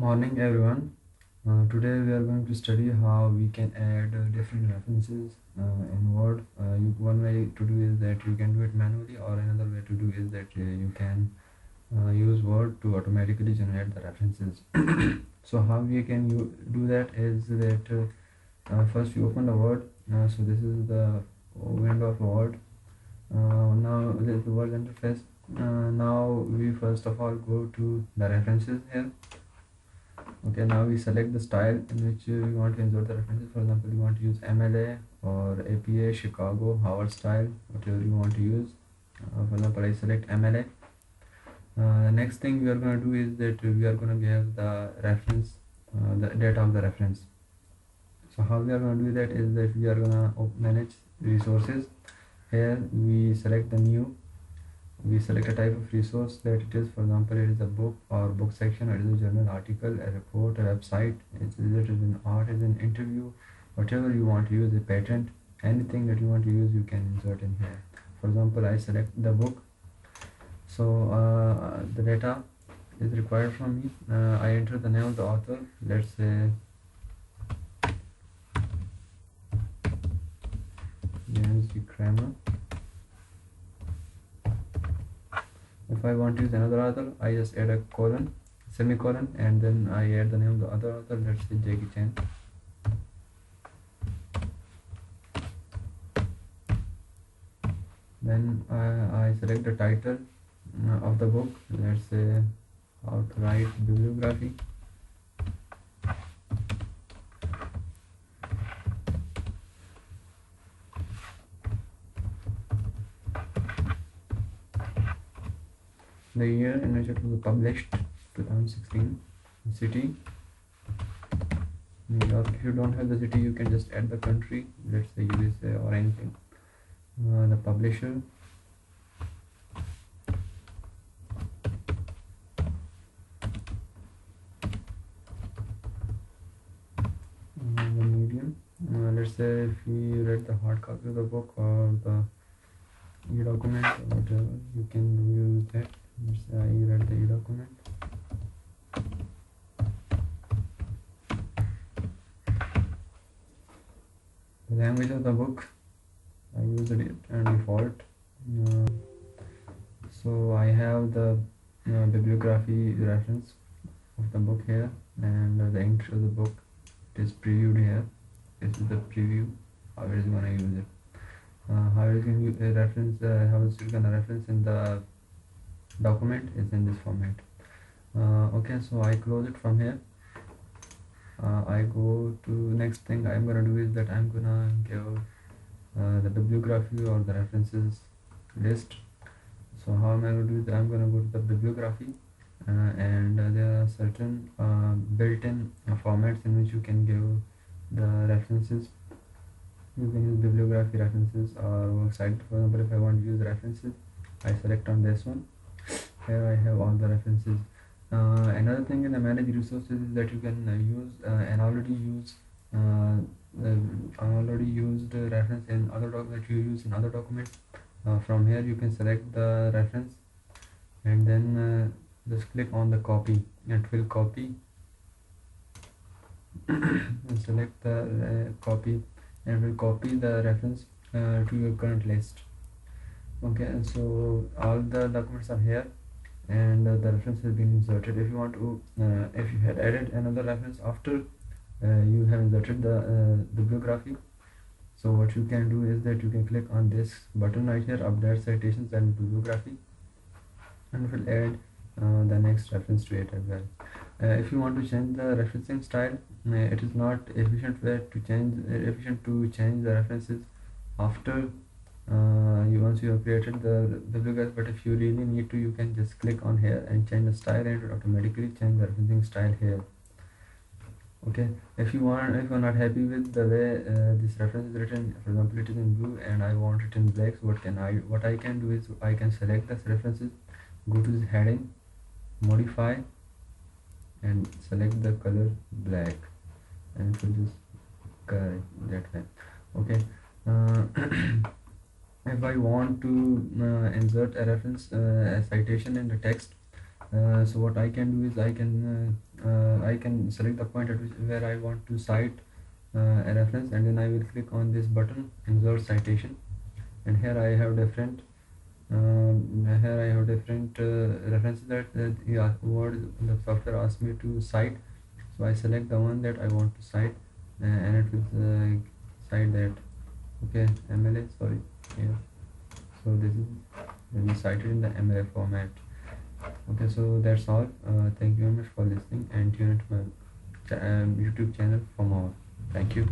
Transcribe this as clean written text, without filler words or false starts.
Morning everyone. Today we are going to study how we can add different references in Word. One way to do is that you can do it manually, or another way to do is that you can use Word to automatically generate the references. So how we can do that is that first you open the Word. So this is the window of Word. Now this is the Word interface. Now we first of all go to the references here. Okay, now we select the style in which we want to insert the references. For example, you want to use MLA or APA, Chicago, Howard style, whatever you want to use. For example, I select MLA. The next thing we are going to do is that we are going to give the reference, the data of the reference. So how we are going to do that is that we are going to manage resources. Here we select the new. We select a type of resource that it is. For example, it is a book or book section, or it is a journal article, a report, a website, it is an art, it is an interview, whatever you want to use, a patent, anything that you want to use, you can insert in here. For example, I select the book. So the data is required from me. I enter the name of the author. Let's say James G. Kramer. If I want to use another author, I just add a colon, semicolon, and then I add the name of the other author. Let's say Jackie Chan. Then I select the title of the book. Let's say How to Write Bibliography. The year in which it was published, 2016. City, New York. If you don't have the city, you can just add the country, let's say USA or anything. The publisher, the medium. Let's say if we read the hard copy of the book or the e-document or whatever, you can use that. Let's say I read the e-document. The language of the book, I used it and default. So I have the bibliography reference of the book here, and the entry of the book is previewed here. This is the preview, how it is going to use it. How it is going to use a reference, how it's going to reference in the document is in this format. Okay, so I close it from here. I go to next thing I'm gonna do is that I'm gonna give the bibliography or the references list. So how am I going to do it? I'm gonna go to the bibliography, and there are certain built-in formats in which you can give the references. You can use bibliography references or works cited. For example, if I want to use references, I select on this one. Here I have all the references. Another thing in the manage resources is that you can use an already used reference in other that you use in other documents. From here you can select the reference and then just click on the copy. It will copy and select the copy, and will copy the reference to your current list. Okay, so all the documents are here, and the reference has been inserted. If you want to, if you had added another reference after you have inserted the bibliography, so what you can do is that you can click on this button right here, update citations and bibliography, and it will add the next reference to it as well. If you want to change the referencing style, it is not efficient to change the references after once you have created the bibliography. But if you really need to, you can just click on here and change the style, and it will automatically change the referencing style here. Okay, if you're not happy with the way this reference is written, for example it is in blue and I want it in black, so what I can do is I can select this references, go to this heading, modify, and select the color black, and it will just color that way. Okay. If I want to insert a reference, a citation in the text, so what I can do is I I can select the point at which where I want to cite a reference, and then I will click on this button, insert citation. And here I have different references that yeah, what the software asks me to cite. So I select the one that I want to cite, and it will cite that. Okay, MLA, sorry. Yeah, so this is will be cited in the MLA format. Okay, so that's all. Thank you very much for listening, and tune into my YouTube channel for more. Thank you.